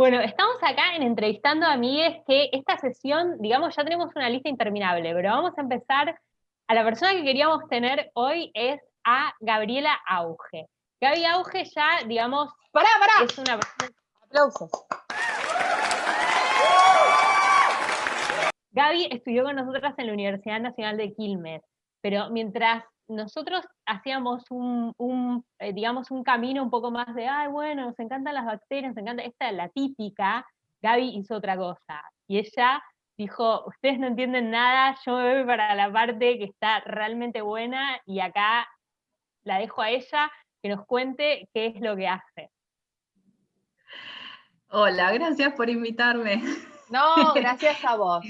Bueno, estamos acá en Entrevistando a Amigues, que esta sesión, digamos, ya tenemos una lista interminable, pero vamos a empezar. A la persona que queríamos tener hoy es a Gabriela Auge. Gaby Auge ya, digamos, ¡Pará! es una persona... Aplausos. Gaby estudió con nosotras en la Universidad Nacional de Quilmes, pero mientras nosotros hacíamos digamos, un camino un poco más de, ay, bueno, nos encantan las bacterias, nos encanta, esta es la típica, Gaby hizo otra cosa. Y ella dijo, ustedes no entienden nada, yo me voy para la parte que está realmente buena, y acá la dejo a ella que nos cuente qué es lo que hace. Hola, gracias por invitarme. No, gracias a vos.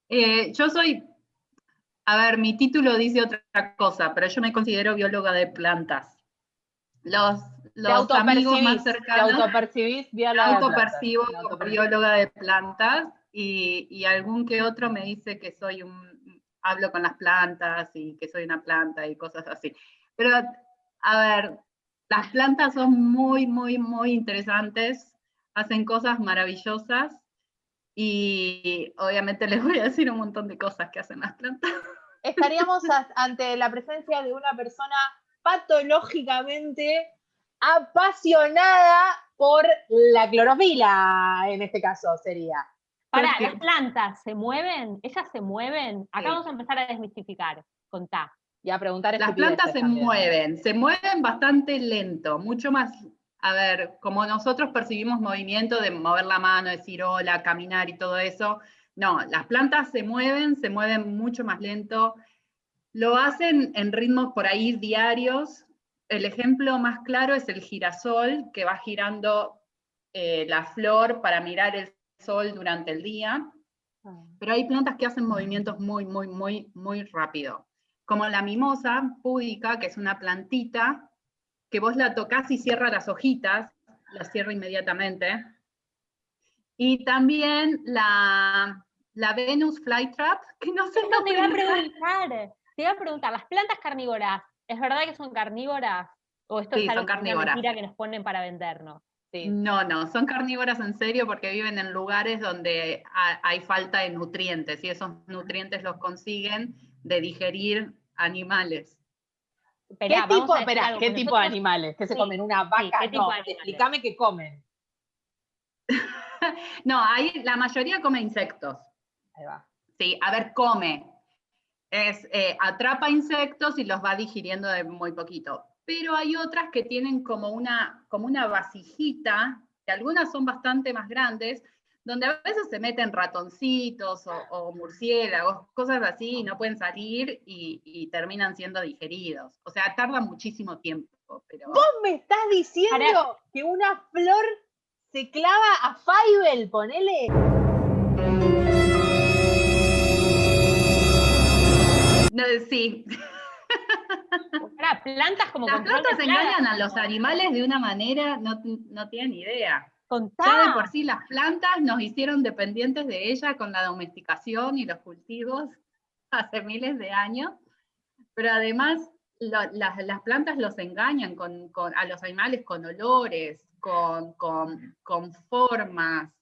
Yo soy, a ver, mi título dice otra cosa, pero yo me considero bióloga de plantas. Los amigos más cercanos, te autopercibís bióloga de autopercibo plantas. bióloga de plantas, y algún que otro me dice que hablo con las plantas y que soy una planta y cosas así. Pero, a ver, las plantas son muy, muy, muy interesantes, hacen cosas maravillosas, y obviamente les voy a decir un montón de cosas que hacen las plantas. Estaríamos ante la presencia de una persona patológicamente apasionada por la clorofila, en este caso sería. Para, ¿las plantas se mueven? ¿Ellas se mueven? Acá Sí. vamos a empezar a desmistificar. Contá. Y a preguntar Las plantas se también. se mueven bastante lento, mucho más, a ver, como nosotros percibimos movimiento de mover la mano, decir hola, caminar y todo eso, no, las plantas se mueven mucho más lento, lo hacen en ritmos por ahí diarios. El ejemplo más claro es el girasol, que va girando la flor para mirar el sol durante el día, pero hay plantas que hacen movimientos muy, muy, muy, muy rápido, como la mimosa púdica, que es una plantita que vos la tocás y cierra las hojitas, las cierra inmediatamente. Y también la Venus flytrap, que no sé. No, te iba a preguntar, las plantas carnívoras, ¿es verdad que son carnívoras? ¿O esto Sí, es algo son que es una carnívoras. mentira que nos ponen para vendernos? Sí. No, son carnívoras en serio, porque viven en lugares donde hay falta de nutrientes, y esos nutrientes los consiguen de digerir animales. Esperá, ¿Qué tipo de animales? ¿Qué se comen? ¿Una vaca? ¿qué tipo No, de animales? explícame qué comen. No, la mayoría come insectos. Ahí va. Sí, a ver, come. Atrapa insectos y los va digiriendo de muy poquito. Pero hay otras que tienen como una vasijita, que algunas son bastante más grandes, donde a veces se meten ratoncitos o murciélagos, cosas así, y no pueden salir y terminan siendo digeridos. O sea, tarda muchísimo tiempo. Pero... ¿Vos me estás diciendo que una flor se clava a Fievel, ponele? No, sí. Para, plantas como las plantas engañan a los animales de una manera, no tienen idea. Contá. Ya de por sí las plantas nos hicieron dependientes de ellas con la domesticación y los cultivos hace miles de años, pero además las plantas los engañan a los animales con olores, con formas,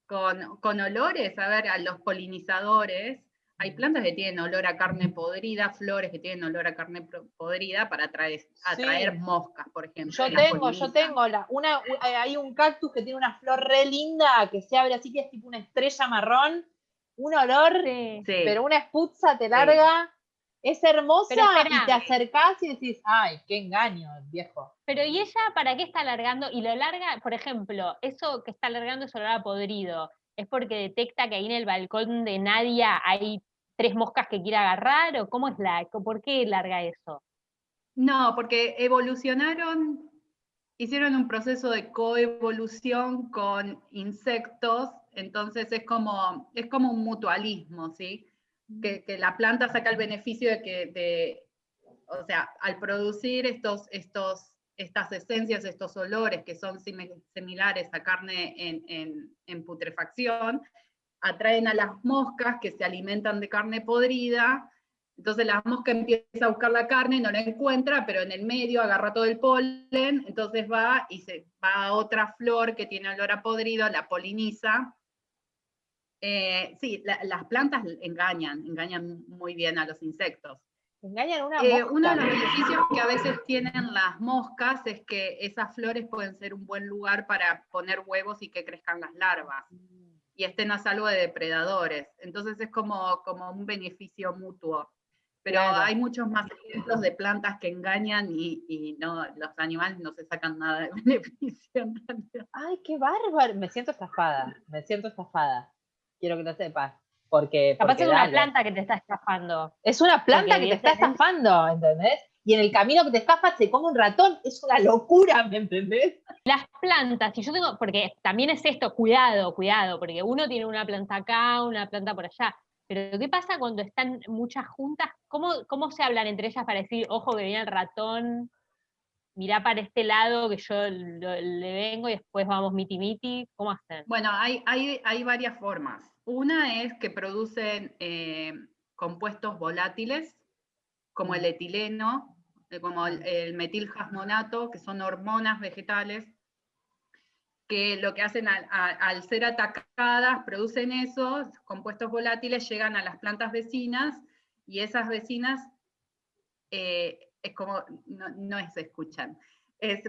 con olores, a ver, a los polinizadores. Hay plantas que tienen olor a carne podrida, flores que tienen olor a carne podrida para atraer moscas, por ejemplo. Yo tengo hay un cactus que tiene una flor re linda que se abre así, que es tipo una estrella marrón, un olor, pero una esputza te larga, es hermosa, y te acercás y decís, ay, qué engaño, viejo. Pero ¿y ella para qué está alargando? Y lo larga, por ejemplo, eso que está alargando es olor a podrido, ¿es porque detecta que ahí en el balcón de Nadia hay 3 moscas que quiere agarrar? ¿O por qué larga eso? No, porque hicieron un proceso de coevolución con insectos, entonces es como un mutualismo, ¿sí? Que la planta saca el beneficio o sea, al producir estas esencias, estos olores que son similares a carne en putrefacción, atraen a las moscas que se alimentan de carne podrida, Entonces la mosca empieza a buscar la carne, no la encuentra, pero en el medio agarra todo el polen, entonces va y se va a otra flor que tiene olor a podrido, la poliniza. Sí, las plantas engañan muy bien a los insectos. Engañan una mosca. Uno de los beneficios que a veces tienen las moscas es que esas flores pueden ser un buen lugar para poner huevos y que crezcan las larvas y estén a salvo de depredadores. Entonces es como un beneficio mutuo. Pero claro, hay muchos más ejemplos de plantas que engañan y no, los animales no se sacan nada de beneficio en realidad. Ay, qué bárbaro. Me siento estafada. Quiero que lo sepas. Porque es una planta que te está estafando. Es una planta que te está estafando, ¿entendés? Y en el camino que te estafa se come un ratón. Es una locura, ¿me entendés? Las plantas, porque también es esto, cuidado, porque uno tiene una planta acá, una planta por allá. Pero ¿qué pasa cuando están muchas juntas? ¿Cómo se hablan entre ellas para decir, ojo que viene el ratón, mirá para este lado que yo le vengo y después vamos miti? ¿Cómo hacen? Bueno, hay varias formas. Una es que producen compuestos volátiles, como el etileno, como el metilhasmonato, que son hormonas vegetales, que lo que hacen al ser atacadas, producen esos compuestos volátiles, llegan a las plantas vecinas, y esas vecinas es como, no se escuchan,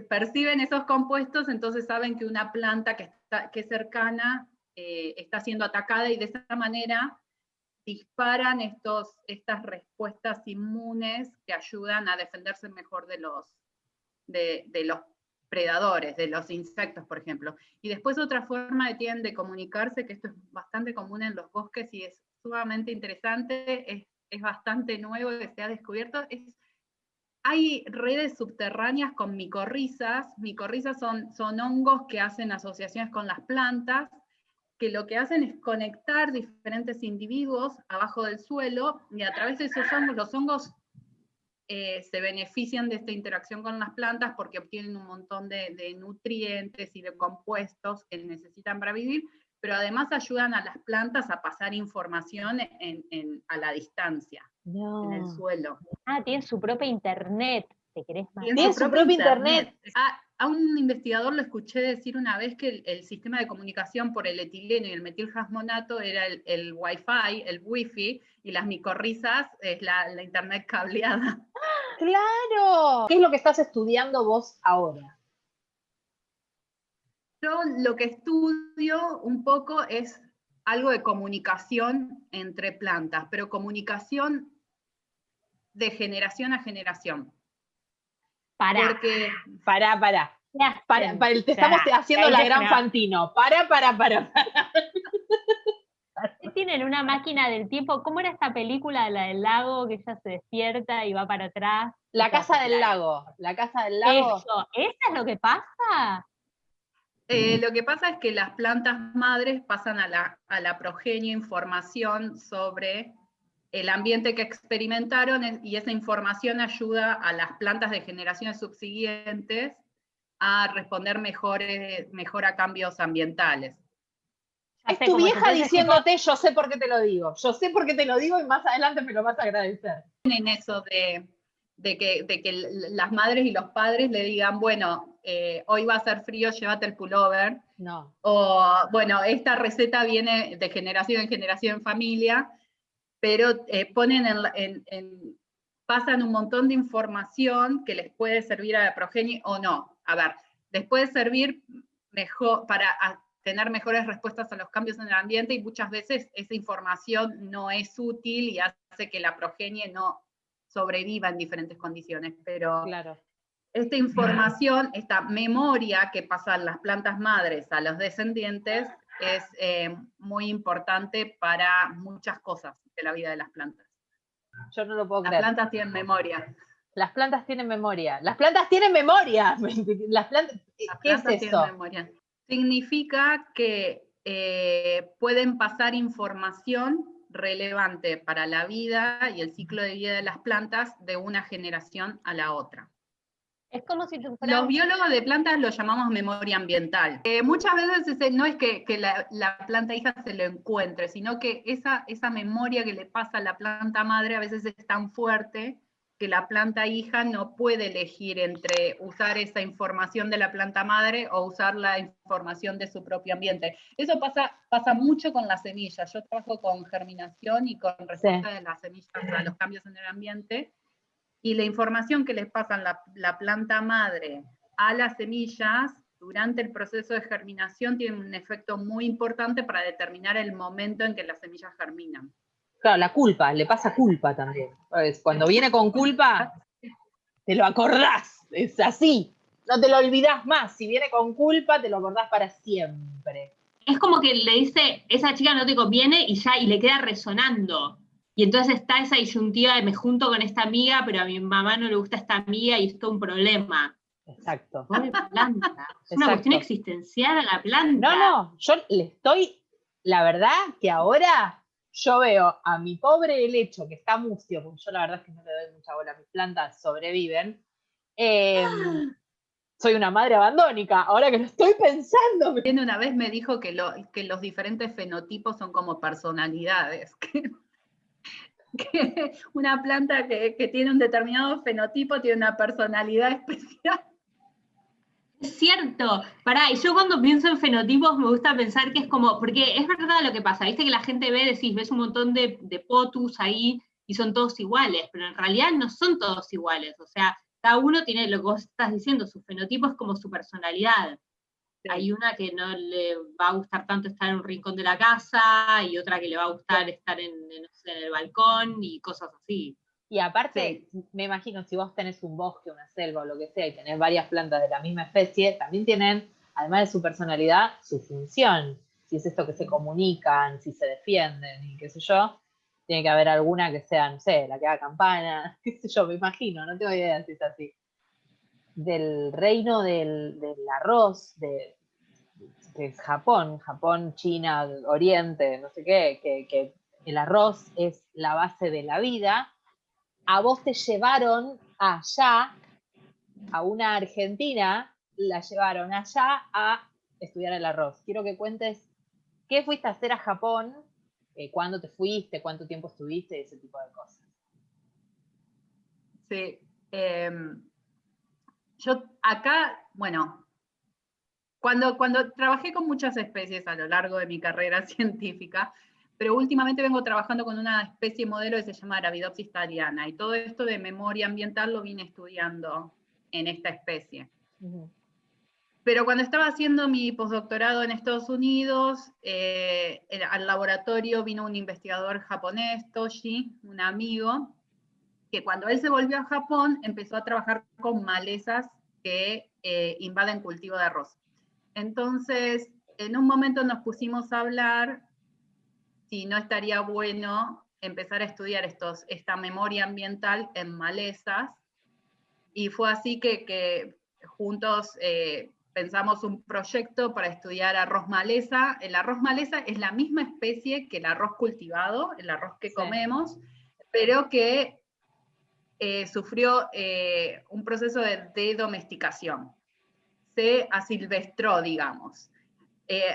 perciben esos compuestos, entonces saben que una planta que es cercana está siendo atacada, y de esa manera disparan estas respuestas inmunes que ayudan a defenderse mejor de los predadores, de los insectos, por ejemplo. Y después otra forma que tienen de comunicarse, que esto es bastante común en los bosques y es sumamente interesante, es bastante nuevo que se ha descubierto, hay redes subterráneas con micorrizas. Micorrizas son hongos que hacen asociaciones con las plantas, que lo que hacen es conectar diferentes individuos abajo del suelo, y a través de esos hongos, los hongos se benefician de esta interacción con las plantas porque obtienen un montón de nutrientes y de compuestos que necesitan para vivir, pero además ayudan a las plantas a pasar información a la distancia, en el suelo. Ah, tienen su propia internet, ¿te querés más? Tienen su propia internet. A un investigador lo escuché decir una vez que el sistema de comunicación por el etileno y el metilhasmonato era el Wi-Fi, el Wi-Fi, y las micorrizas es la internet cableada. ¡Claro! ¿Qué es lo que estás estudiando vos ahora? Yo lo que estudio un poco es algo de comunicación entre plantas, pero comunicación de generación a generación. Pará. Te estamos haciendo la gran Fantino. Para. Tienen una máquina del tiempo. ¿Cómo era esta película, la del lago, que ella se despierta y va para atrás? La casa del lago. Eso, ¿eso es lo que pasa? Lo que pasa es que las plantas madres pasan a la progenie información sobre el ambiente que experimentaron, y esa información ayuda a las plantas de generaciones subsiguientes a responder mejor a cambios ambientes. Es tu vieja diciéndote, yo sé por qué te lo digo. Yo sé por qué te lo digo y más adelante me lo vas a agradecer. En eso de que las madres y los padres le digan, bueno, hoy va a ser frío, llévate el pullover. No. O, bueno, esta receta viene de generación en generación en familia, pero pasan un montón de información que les puede servir a la progenie o no. A ver, les puede servir mejor para tener mejores respuestas a los cambios en el ambiente, y muchas veces esa información no es útil y hace que la progenie no sobreviva en diferentes condiciones, pero claro, esta información, esta memoria que pasan las plantas madres a los descendientes es muy importante para muchas cosas de la vida de las plantas. Yo no lo puedo creer. Las plantas tienen memoria. Las plantas tienen memoria. Las plantas tienen memoria. ¿Qué es eso? Memoria. Significa que pueden pasar información relevante para la vida y el ciclo de vida de las plantas de una generación a la otra. Es como si tú fueras... Los biólogos de plantas lo llamamos memoria ambiental. Muchas veces no es que la planta hija se lo encuentre, sino que esa memoria que le pasa a la planta madre a veces es tan fuerte que la planta hija no puede elegir entre usar esa información de la planta madre o usar la información de su propio ambiente. Eso pasa mucho con las semillas. Yo trabajo con germinación y con respuesta de las semillas a los cambios en el ambiente. Y la información que les pasa la planta madre a las semillas durante el proceso de germinación tiene un efecto muy importante para determinar el momento en que las semillas germinan. Claro, la culpa, le pasa culpa también. Pues cuando viene con culpa, te lo acordás, es así. No te lo olvidás más. Si viene con culpa, te lo acordás para siempre. Es como que le dice, esa chica no te conviene y le queda resonando. Y entonces está esa disyuntiva de me junto con esta amiga, pero a mi mamá no le gusta esta amiga y es todo un problema. Exacto. Pobre planta. Es una cuestión existencial a la planta. No, yo le estoy, la verdad que ahora yo veo a mi pobre helecho que está mustio, porque yo la verdad es que no le doy mucha bola a mis plantas, sobreviven. Soy una madre abandónica, ahora que lo estoy pensando. Una vez me dijo que los diferentes fenotipos son como personalidades. Que una planta que tiene un determinado fenotipo tiene una personalidad especial. Es cierto, y yo cuando pienso en fenotipos me gusta pensar que es como, porque es verdad lo que pasa, viste que la gente ves un montón de potus ahí y son todos iguales, pero en realidad no son todos iguales, o sea, cada uno tiene lo que vos estás diciendo, su fenotipo es como su personalidad. Sí. Hay una que no le va a gustar tanto estar en un rincón de la casa y otra que le va a gustar estar en el balcón y cosas así. Y aparte, me imagino, si vos tenés un bosque, una selva o lo que sea, y tenés varias plantas de la misma especie, también tienen, además de su personalidad, su función. Si es esto que se comunican, si se defienden, y qué sé yo, tiene que haber alguna que sea, no sé, la que haga campana, qué sé yo, me imagino, no tengo idea si es así. Del reino del arroz, de Japón, China, Oriente, no sé qué, que el arroz es la base de la vida. A vos te llevaron allá, a una argentina, la llevaron allá a estudiar el arroz. Quiero que cuentes qué fuiste a hacer a Japón, cuándo te fuiste, cuánto tiempo estuviste, ese tipo de cosas. Sí. Yo acá, bueno, cuando trabajé con muchas especies a lo largo de mi carrera científica, pero últimamente vengo trabajando con una especie modelo que se llama Arabidopsis thaliana, y todo esto de memoria ambiental lo vine estudiando en esta especie. Uh-huh. Pero cuando estaba haciendo mi postdoctorado en Estados Unidos, al laboratorio vino un investigador japonés, Toshi, un amigo, que cuando él se volvió a Japón empezó a trabajar con malezas que invaden cultivo de arroz. Entonces, en un momento nos pusimos a hablar si no estaría bueno empezar a estudiar esta memoria ambiental en malezas, y fue así que juntos pensamos un proyecto para estudiar arroz maleza. El arroz maleza es la misma especie que el arroz cultivado, el arroz que comemos, pero que sufrió un proceso de domesticación. Se asilvestró, digamos.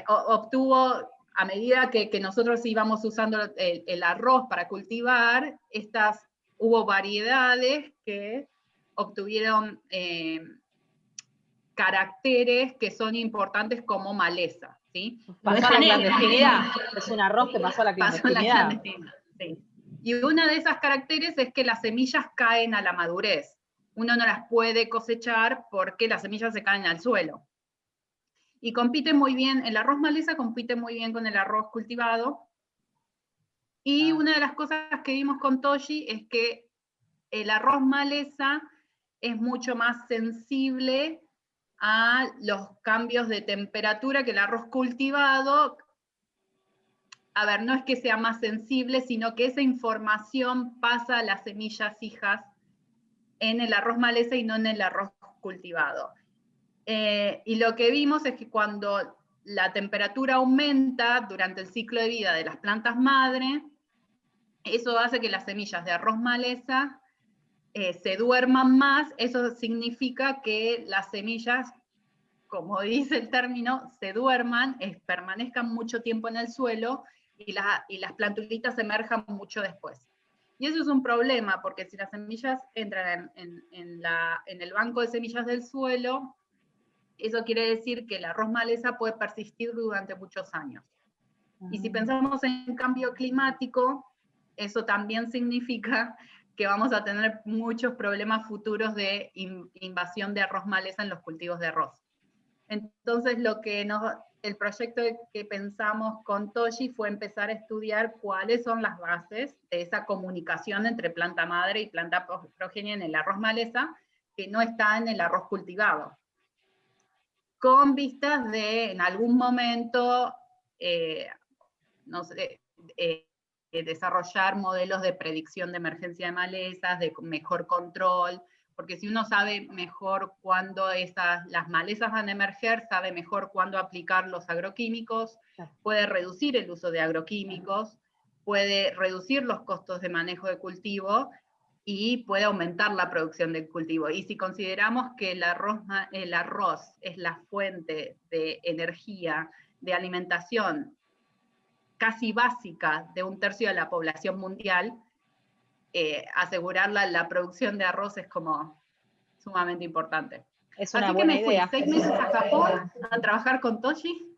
Obtuvo, a medida que nosotros íbamos usando el arroz para cultivar, hubo variedades que obtuvieron caracteres que son importantes como maleza, ¿sí? Pasó a la clandestinidad, es un arroz que pasó a la clandestinidad. Sí. Y una de esas caracteres es que las semillas caen a la madurez. Uno no las puede cosechar porque las semillas se caen al suelo. Y compite muy bien, el arroz maleza compite muy bien con el arroz cultivado. Y una de las cosas que vimos con Toshi es que el arroz maleza es mucho más sensible a los cambios de temperatura que el arroz cultivado. A ver, no es que sea más sensible, sino que esa información pasa a las semillas hijas en el arroz maleza y no en el arroz cultivado. Y lo que vimos es que cuando la temperatura aumenta durante el ciclo de vida de las plantas madre, eso hace que las semillas de arroz maleza se duerman más, eso significa que las semillas, como dice el término, se duerman, permanezcan mucho tiempo en el suelo y las plantulitas emerjan mucho después. Y eso es un problema, porque si las semillas entran en el banco de semillas del suelo, eso quiere decir que el arroz maleza puede persistir durante muchos años. Y si pensamos en cambio climático, eso también significa que vamos a tener muchos problemas futuros de invasión de arroz maleza en los cultivos de arroz. Entonces, el proyecto que pensamos con Toshi fue empezar a estudiar cuáles son las bases de esa comunicación entre planta madre y planta progenie en el arroz maleza, que no está en el arroz cultivado. Con vistas de, en algún momento, no sé, desarrollar modelos de predicción de emergencia de malezas, de mejor control, porque si uno sabe mejor cuándo las malezas van a emerger, sabe mejor cuándo aplicar los agroquímicos, puede reducir el uso de agroquímicos, puede reducir los costos de manejo de cultivo y puede aumentar la producción del cultivo. Y si consideramos que el arroz es la fuente de energía, de alimentación casi básica de 1/3 de la población mundial, asegurar la producción de arroz es como sumamente importante. Es una buena idea. Así que me fui 6 meses a Japón a trabajar con Toshi,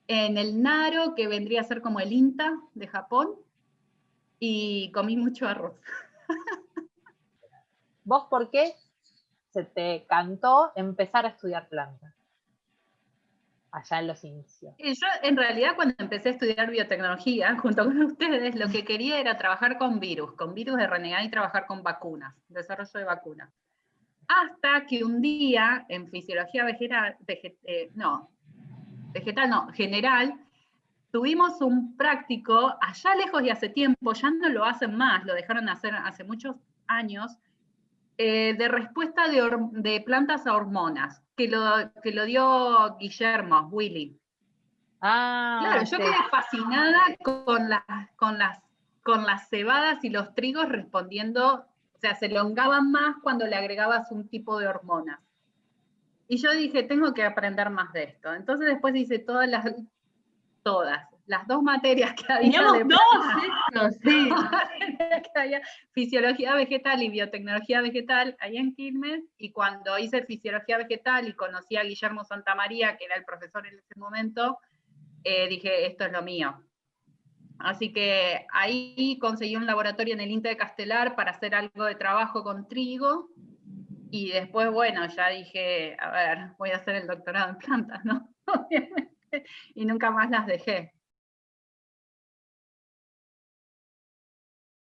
en el Naro, que vendría a ser como el INTA de Japón, y comí mucho arroz. ¿Vos por qué se te cantó empezar a estudiar plantas? Allá en los inicios. Y yo, en realidad, cuando empecé a estudiar biotecnología, junto con ustedes, lo que quería era trabajar con virus de RNA y trabajar con vacunas, desarrollo de vacunas. Hasta que un día, en fisiología general, tuvimos un práctico, allá lejos y hace tiempo, ya no lo hacen más, lo dejaron hacer hace muchos años, de respuesta de plantas a hormonas, que lo dio Guillermo, Willy. Claro, yo quedé fascinada con las cebadas y los trigos respondiendo, o sea, se elongaban más cuando le agregabas un tipo de hormonas. Y yo dije, tengo que aprender más de esto. Entonces después hice todas las 2 materias que había. Teníamos 2, sí. Que había, fisiología vegetal y biotecnología vegetal, ahí en Quilmes, y cuando hice fisiología vegetal y conocí a Guillermo Santamaría, que era el profesor en ese momento, dije, esto es lo mío. Así que ahí conseguí un laboratorio en el INTA de Castelar para hacer algo de trabajo con trigo, y después, bueno, ya dije, a ver, voy a hacer el doctorado en plantas, ¿no? Obviamente, y nunca más las dejé.